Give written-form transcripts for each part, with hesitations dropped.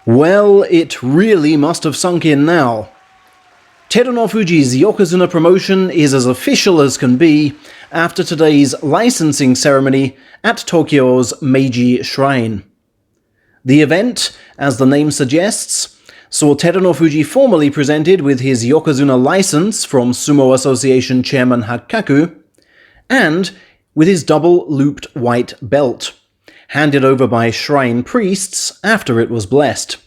Well, it really must have sunk in now. Terunofuji's YOKOZUNA promotion is as official as can be after today's licensing ceremony at Tokyo's Meiji Shrine. The event, as the name suggests, saw Terunofuji formally presented with his YOKOZUNA license from Sumo Association Chairman Hakkaku, and with his double-looped white belt, handed over by shrine priests after it was blessed.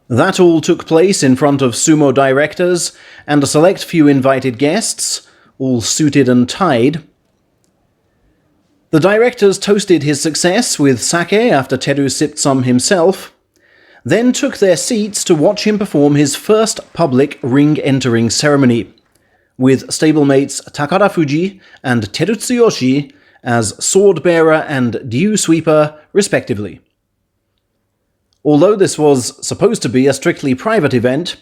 That all took place in front of sumo directors and a select few invited guests, all suited and tied. The directors toasted his success with sake after Teru sipped some himself, then took their seats to watch him perform his first public ring-entering ceremony, with stablemates Takarafuji and Terutsuyoshi as sword-bearer and dew-sweeper, respectively. Although this was supposed to be a strictly private event,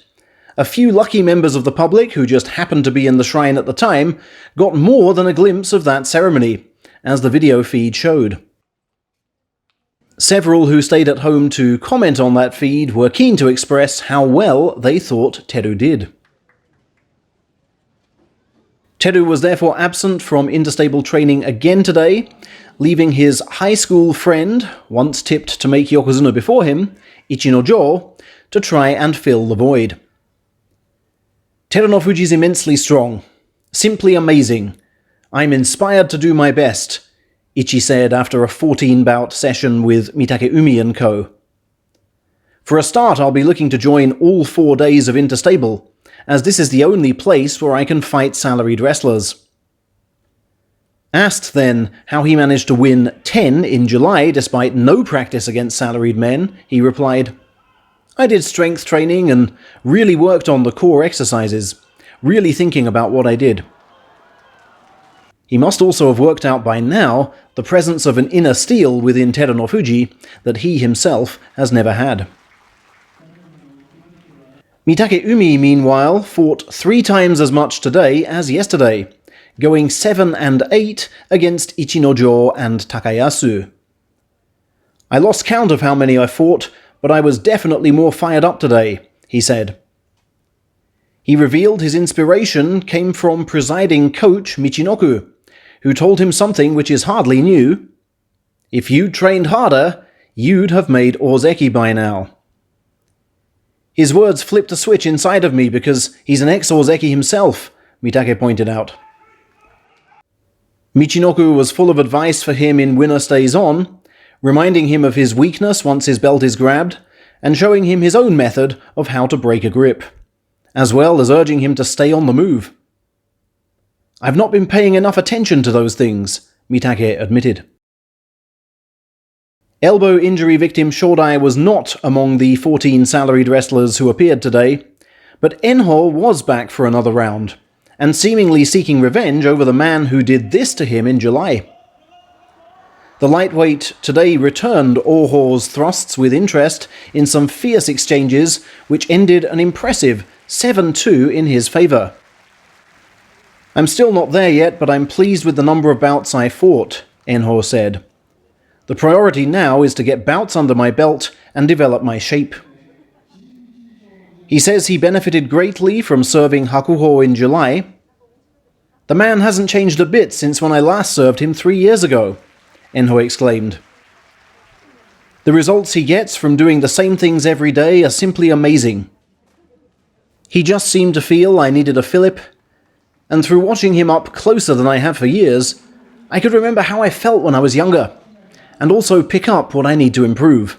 a few lucky members of the public who just happened to be in the shrine at the time got more than a glimpse of that ceremony, as the video feed showed. Several who stayed at home to comment on that feed were keen to express how well they thought Teru did. Teru was therefore absent from interstable training again today, leaving his high school friend, once tipped to make Yokozuna before him, Ichinojo, to try and fill the void. Terunofuji's immensely strong. Simply amazing. I'm inspired to do my best, Ichi said after a 14-bout session with MITAKEUMI and co. For a start, I'll be looking to join all 4 days of interstable, as this is the only place where I can fight salaried wrestlers. Asked then how he managed to win 10 in July despite no practice against salaried men, he replied, "I did strength training and really worked on the core exercises, really thinking about what I did." He must also have worked out by now the presence of an inner steel within Terunofuji that he himself has never had. MITAKEUMI, meanwhile, fought 3 times as much today as yesterday, going 7 and 8 against Ichinojo and Takayasu. "I lost count of how many I fought, but I was definitely more fired up today," he said. He revealed his inspiration came from presiding coach Michinoku, who told him something which is hardly new. "If you'd trained harder, you'd have made Ozeki by now." His words flipped a switch inside of me because he's an ex-Ozeki himself, Mitake pointed out. Michinoku was full of advice for him in Winner Stays On, reminding him of his weakness once his belt is grabbed, and showing him his own method of how to break a grip, as well as urging him to stay on the move. "I've not been paying enough attention to those things," Mitake admitted. Elbow injury victim SHODAI was not among the 14 salaried wrestlers who appeared today, but ENHO was back for another round, and seemingly seeking revenge over the man who did this to him in July. The lightweight today returned Oho's thrusts with interest in some fierce exchanges which ended an impressive 7-2 in his favour. "I'm still not there yet, but I'm pleased with the number of bouts I fought," ENHO said. "The priority now is to get bouts under my belt and develop my shape." He says he benefited greatly from serving Hakuho in July. "The man hasn't changed a bit since when I last served him 3 years ago," ENHO exclaimed. "The results he gets from doing the same things every day are simply amazing. He just seemed to feel I needed a fillip, and through watching him up closer than I have for years, I could remember how I felt when I was younger, and also pick up what I need to improve.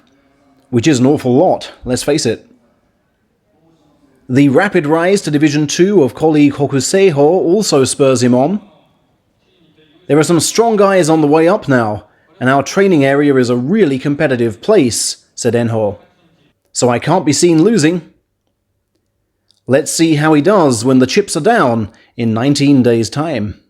Which is an awful lot, let's face it." The rapid rise to Division 2 of colleague Hokuseiho also spurs him on. "There are some strong guys on the way up now, and our training area is a really competitive place," said ENHO. "So I can't be seen losing." Let's see how he does when the chips are down in 19 days' time.